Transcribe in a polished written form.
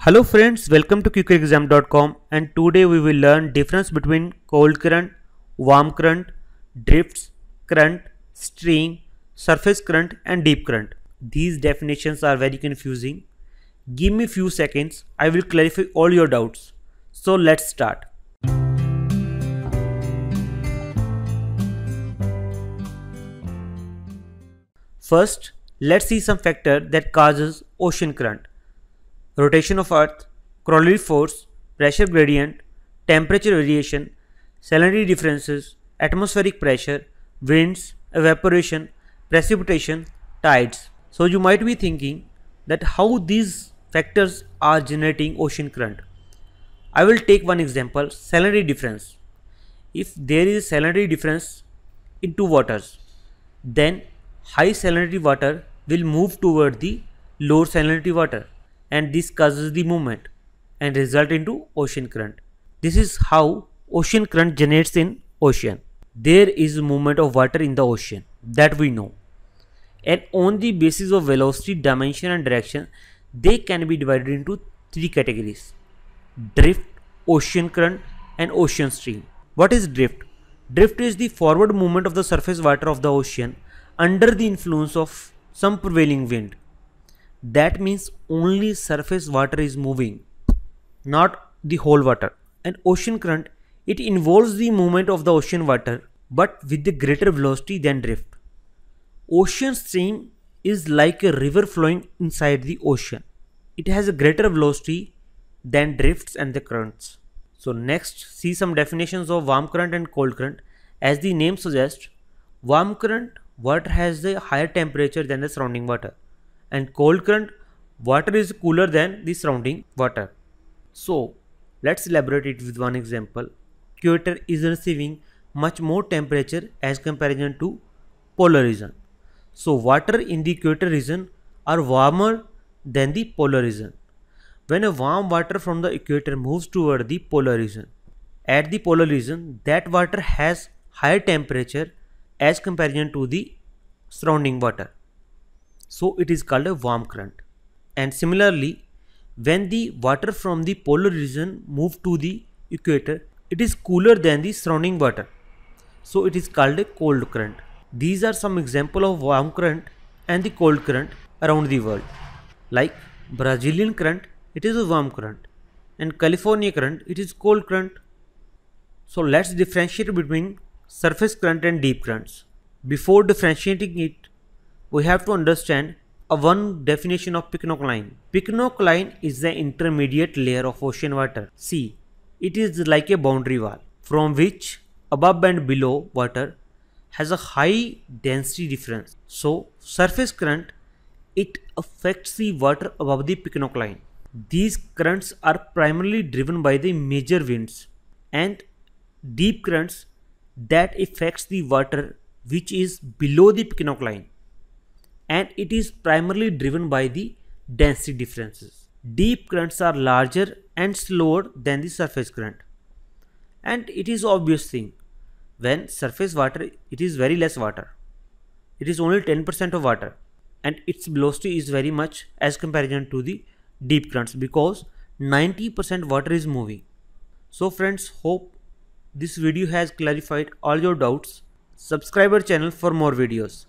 Hello friends, welcome to QQexam.com, and today we will learn difference between cold current, warm current, drifts, current, stream, surface current and deep current. These definitions are very confusing. Give me few seconds, I will clarify all your doubts. So let's start. First, let's see some factor that causes ocean current. Rotation of Earth, Crowley force, pressure gradient, temperature variation, salinity differences, atmospheric pressure, winds, evaporation, precipitation, tides. So you might be thinking that how these factors are generating ocean current. I will take one example, salinity difference. If there is a salinity difference in two waters, then high salinity water will move toward the lower salinity water, and this causes the movement and result into ocean current. This is how ocean current generates in ocean. There is movement of water in the ocean, that we know, and on the basis of velocity, dimension and direction, they can be divided into three categories: drift, ocean current and ocean stream. What is drift? Drift is the forward movement of the surface water of the ocean under the influence of some prevailing wind. That means only surface water is moving, not the whole water. And ocean current, it involves the movement of the ocean water but with the greater velocity than drift. Ocean stream is like a river flowing inside the ocean. It has a greater velocity than drifts and the currents. So next, see some definitions of warm current and cold current. As the name suggests, warm current, water has a higher temperature than the surrounding water, and cold current, water is cooler than the surrounding water. So let's elaborate it with one example. Equator is receiving much more temperature as comparison to polar region. So water in the equator region are warmer than the polar region. When a warm water from the equator moves toward the polar region, at the polar region, that water has higher temperature as comparison to the surrounding water. So it is called a warm current. And similarly, when the water from the polar region move to the equator, it is cooler than the surrounding water. So it is called a cold current. These are some examples of warm current and the cold current around the world. Like Brazilian current, it is a warm current, and California current, it is cold current. So let's differentiate between surface current and deep currents. Before differentiating it, we have to understand one definition of Pinnock line. Pinnock line is the intermediate layer of ocean water. See, it is like a boundary wall from which above and below water has a high density difference. So surface current, it affects the water above the Pinnock line. These currents are primarily driven by the major winds, and deep currents that affects the water which is below the Pinnock line, and it is primarily driven by the density differences. Deep currents are larger and slower than the surface current, and it is obvious thing, when surface water, it is very less water, it is only 10% of water, and its velocity is very much as comparison to the deep currents, because 90% water is moving. So friends, hope this video has clarified all your doubts. Subscribe our channel for more videos.